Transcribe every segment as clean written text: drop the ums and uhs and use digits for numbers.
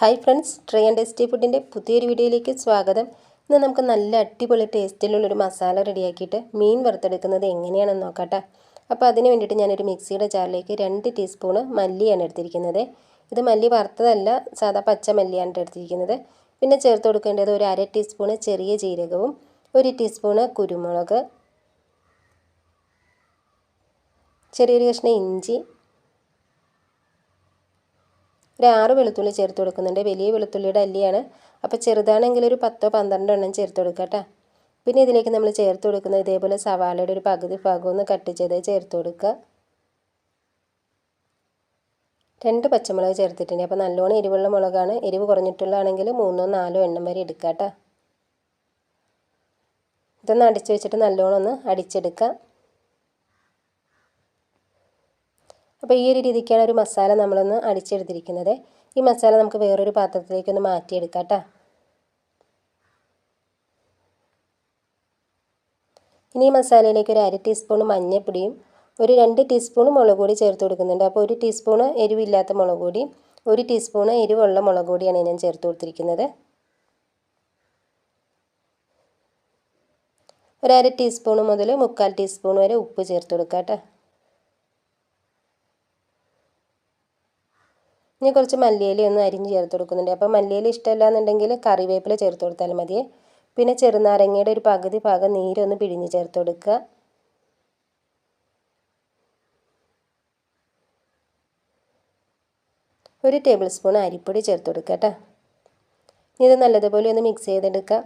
Hi friends, try and tasty ഫുഡിൻ്റെ പുതിയൊരു വീഡിയോയിലേക്ക് സ്വാഗതം. ഇന്ന് നമുക്ക് നല്ല അടിപൊളി ടേസ്റ്റിലുള്ളൊരു മസാല റെഡിയാക്കിയിട്ട് മീൻ വറുത്തെടുക്കുന്നത് എങ്ങനെയാണെന്ന് നോക്കട്ടെ. അപ്പോൾ അതിന് വേണ്ടിയിട്ട് ഞാനൊരു മിക്സിയുടെ ജാറിലേക്ക് 2 ടീസ്പൂണ് മല്ലിയാണ് എടുത്തിരിക്കുന്നത്. ഇത് മല്ലി വറുത്തതല്ല, സാധാ പച്ച മല്ലിയാണ് എടുത്തിരിക്കുന്നത്. പിന്നെ ചേർത്ത് കൊടുക്കേണ്ടത് ഒരു 1/2 ടീസ്പൂണ് ചെറിയ ജീരകവും 1 ടീസ്പൂണ് കുരുമുളക്, ചെറിയൊരു കഷ്ണം ഇഞ്ചി, ഒരു 6 വെളുത്തുള്ളി ചേർത്ത് കൊടുക്കുന്നുണ്ട്. വലിയ വെളുത്തുള്ളിയുടെ അല്ലിയാണ്, അപ്പോൾ ചെറുതാണെങ്കിൽ ഒരു 10-12 എണ്ണം ചേർത്ത് കൊടുക്കുക കേട്ടോ. പിന്നെ ഇതിലേക്ക് നമ്മൾ ചേർത്ത് കൊടുക്കുന്നത് ഇതേപോലെ സവാളയുടെ ഒരു പകുതി ഭാഗം ഒന്ന് കട്ട് ചെയ്ത് ചേർത്ത് കൊടുക്കുക. 2 പച്ചമുളക് ചേർത്തിട്ടുണ്ട്. അപ്പോൾ നല്ലോണം എരിവുള്ള മുളകാണ്. എരിവ് കുറഞ്ഞിട്ടുള്ളതാണെങ്കിൽ 3-4 എണ്ണം വരെ എടുക്കുക കേട്ടോ. ഇതൊന്ന് അടിച്ച് വെച്ചിട്ട് നല്ലോണം ഒന്ന് അടിച്ചെടുക്കുക. അപ്പോൾ ഈ ഒരു രീതിക്കാണ് ഒരു മസാല നമ്മളൊന്ന് അടിച്ചെടുത്തിരിക്കുന്നത്. ഈ മസാല നമുക്ക് വേറൊരു പാത്രത്തിലേക്കൊന്ന് മാറ്റിയെടുക്കാം കേട്ടോ. ഇനി ഈ മസാലയിലേക്ക് ഒരു 1/2 ടീസ്പൂൺ മഞ്ഞൾപ്പൊടിയും ഒരു 2 ടീസ്പൂൺ മുളക് പൊടി ചേർത്ത് കൊടുക്കുന്നുണ്ട്. അപ്പോൾ 1 ടീസ്പൂൺ എരിവില്ലാത്ത മുളക് പൊടി, 1 ടീസ്പൂൺ എരിവുള്ള മുളക് പൊടിയാണ് ഞാൻ ചേർത്ത് കൊടുത്തിരിക്കുന്നത്. ഒരു 1/2 ടീസ്പൂൺ മുതൽ 3/4 ടീസ്പൂൺ വരെ ഉപ്പ് ചേർത്ത് കൊടുക്കാം കേട്ടോ. ഇനി കുറച്ച് മല്ലിയില ഒന്ന് അരിഞ്ഞ് ചേർത്ത് കൊടുക്കുന്നുണ്ട്. അപ്പോൾ മല്ലിയില ഇഷ്ടമല്ല എന്നുണ്ടെങ്കിൽ കറിവേപ്പില ചേർത്ത് കൊടുത്താൽ മതി. പിന്നെ ചെറുനാരങ്ങയുടെ ഒരു പകുതി ഭാഗം നീരൊന്ന് പിഴിഞ്ഞ് ചേർത്ത് കൊടുക്കുക. ഒരു ടേബിൾ സ്പൂൺ അരിപ്പൊടി ചേർത്ത് കൊടുക്കുക കേട്ടോ. ഇത് നല്ലതുപോലെ ഒന്ന് മിക്സ് ചെയ്തെടുക്കുക.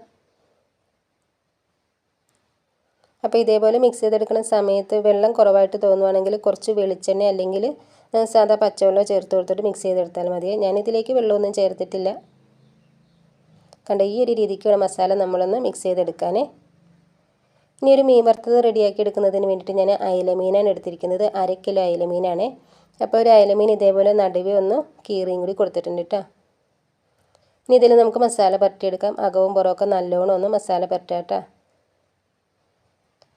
അപ്പോൾ ഇതേപോലെ മിക്സ് ചെയ്തെടുക്കുന്ന സമയത്ത് വെള്ളം കുറവായിട്ട് തോന്നുവാണെങ്കിൽ കുറച്ച് വെളിച്ചെണ്ണ അല്ലെങ്കിൽ സാധാ പച്ചവെള്ളം ചേർത്ത് കൊടുത്തിട്ട് മിക്സ് ചെയ്തെടുത്താൽ മതി. ഞാനിതിലേക്ക് വെള്ളമൊന്നും ചേർത്തിട്ടില്ല. കണ്ട ഈ ഒരു രീതിക്ക് വേണം മസാല നമ്മളൊന്ന് മിക്സ് ചെയ്തെടുക്കാൻ. ഇനി ഒരു മീൻ വറുത്തത് റെഡിയാക്കി എടുക്കുന്നതിന് വേണ്ടിയിട്ട് ഞാൻ അയലമീനാണ് എടുത്തിരിക്കുന്നത്. 1/2 കിലോ അയലമീനാണ്. അപ്പോൾ ഒരു അയലമീൻ ഇതേപോലെ നടുവേ ഒന്ന് കീറിയും കൂടി കൊടുത്തിട്ടുണ്ട് കേട്ടോ. ഇനി ഇതിൽ നമുക്ക് മസാല പുരട്ടിയെടുക്കാം. അകവും പുറമൊക്കെ നല്ലോണം ഒന്ന് മസാല പുരട്ടാം കേട്ടോ.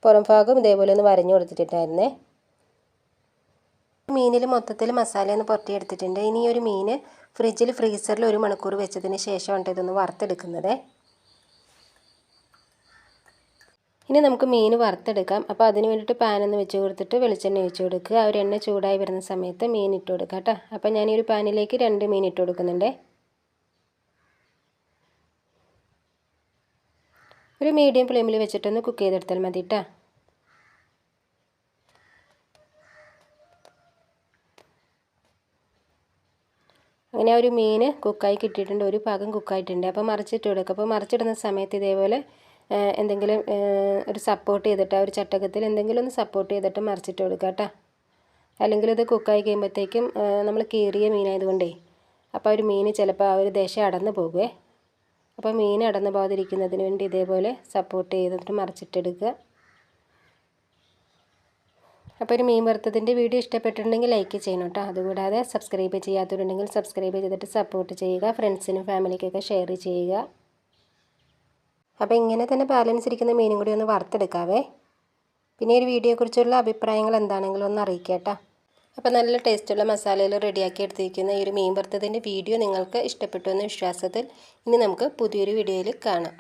പുറം ഭാഗം ഇതേപോലെ ഒന്ന് വരഞ്ഞു കൊടുത്തിട്ടുണ്ടായിരുന്നേ. മീനിൽ മൊത്തത്തിൽ മസാല ഒന്ന് പുരട്ടിയെടുത്തിട്ടുണ്ട്. ഇനി ഒരു മീൻ ഫ്രീസറിൽ 1 മണിക്കൂർ വെച്ചതിന് ശേഷമാണ് ഇതൊന്ന് വറുത്തെടുക്കുന്നത്. ഇനി നമുക്ക് മീൻ വറുത്തെടുക്കാം. അപ്പോൾ അതിന് വേണ്ടിയിട്ട് പാനൊന്ന് വെച്ച് കൊടുത്തിട്ട് വെളിച്ചെണ്ണ ഒഴിച്ച് കൊടുക്കുക. ഒരു എണ്ണ ചൂടായി വരുന്ന സമയത്ത് മീൻ ഇട്ട് കൊടുക്കുക കേട്ടോ. അപ്പോൾ ഞാൻ ഈ ഒരു പാനിലേക്ക് 2 മീൻ ഇട്ട് കൊടുക്കുന്നുണ്ട്. ഒരു മീഡിയം ഫ്ലെയിമിൽ വെച്ചിട്ടൊന്ന് കുക്ക് ചെയ്തെടുത്താൽ മതി കേട്ടോ. അങ്ങനെ ഒരു മീൻ കുക്കായി കിട്ടിയിട്ടുണ്ട്. ഒരു ഭാഗം കുക്കായിട്ടുണ്ട്. അപ്പോൾ മറിച്ചിട്ട് കൊടുക്കുക. അപ്പോൾ മറിച്ചിടുന്ന സമയത്ത് ഇതേപോലെ എന്തെങ്കിലും ഒരു സപ്പോർട്ട് ചെയ്തിട്ട് ഒരു ചട്ടകത്തിൽ എന്തെങ്കിലും ഒന്ന് സപ്പോർട്ട് ചെയ്തിട്ട് മറിച്ചിട്ട് കൊടുക്കുക കേട്ടോ. അല്ലെങ്കിൽ ഇത് കുക്കായി കഴിയുമ്പോഴത്തേക്കും നമ്മൾ കീറിയ മീനായതുകൊണ്ടേ അപ്പോൾ ഒരു മീൻ ചിലപ്പോൾ ആ ഒരു ദേശം അടന്ന് പോകുമേ. അപ്പോൾ മീൻ അടന്ന് പോകാതിരിക്കുന്നതിന് വേണ്ടി ഇതേപോലെ സപ്പോർട്ട് ചെയ്തിട്ട് മറിച്ചിട്ടെടുക്കുക. അപ്പോൾ ഒരു മീൻ വറുത്തതിൻ്റെ വീഡിയോ ഇഷ്ടപ്പെട്ടിട്ടുണ്ടെങ്കിൽ ലൈക്ക് ചെയ്യണം കേട്ടോ. അതുകൂടാതെ സബ്സ്ക്രൈബ് ചെയ്യാത്തവരുണ്ടെങ്കിൽ സബ്സ്ക്രൈബ് ചെയ്തിട്ട് സപ്പോർട്ട് ചെയ്യുക. ഫ്രണ്ട്സിനും ഫാമിലിക്കൊക്കെ ഷെയർ ചെയ്യുക. അപ്പോൾ ഇങ്ങനെ തന്നെ ബാലൻസ് ഇരിക്കുന്ന മീനും കൂടി ഒന്ന് വറുത്തെടുക്കാവേ. പിന്നെ ഈ വീഡിയോയെക്കുറിച്ചുള്ള അഭിപ്രായങ്ങൾ എന്താണെങ്കിലും ഒന്ന് അറിയിക്കുക കേട്ടോ. അപ്പോൾ നല്ല ടേസ്റ്റുള്ള മസാലയിൽ റെഡിയാക്കി എടുത്തിരിക്കുന്ന ഈ ഒരു മീൻ വറുത്തതിൻ്റെ വീഡിയോ നിങ്ങൾക്ക് ഇഷ്ടപ്പെട്ടു എന്ന വിശ്വാസത്തിൽ ഇനി നമുക്ക് പുതിയൊരു വീഡിയോയിൽ കാണാം.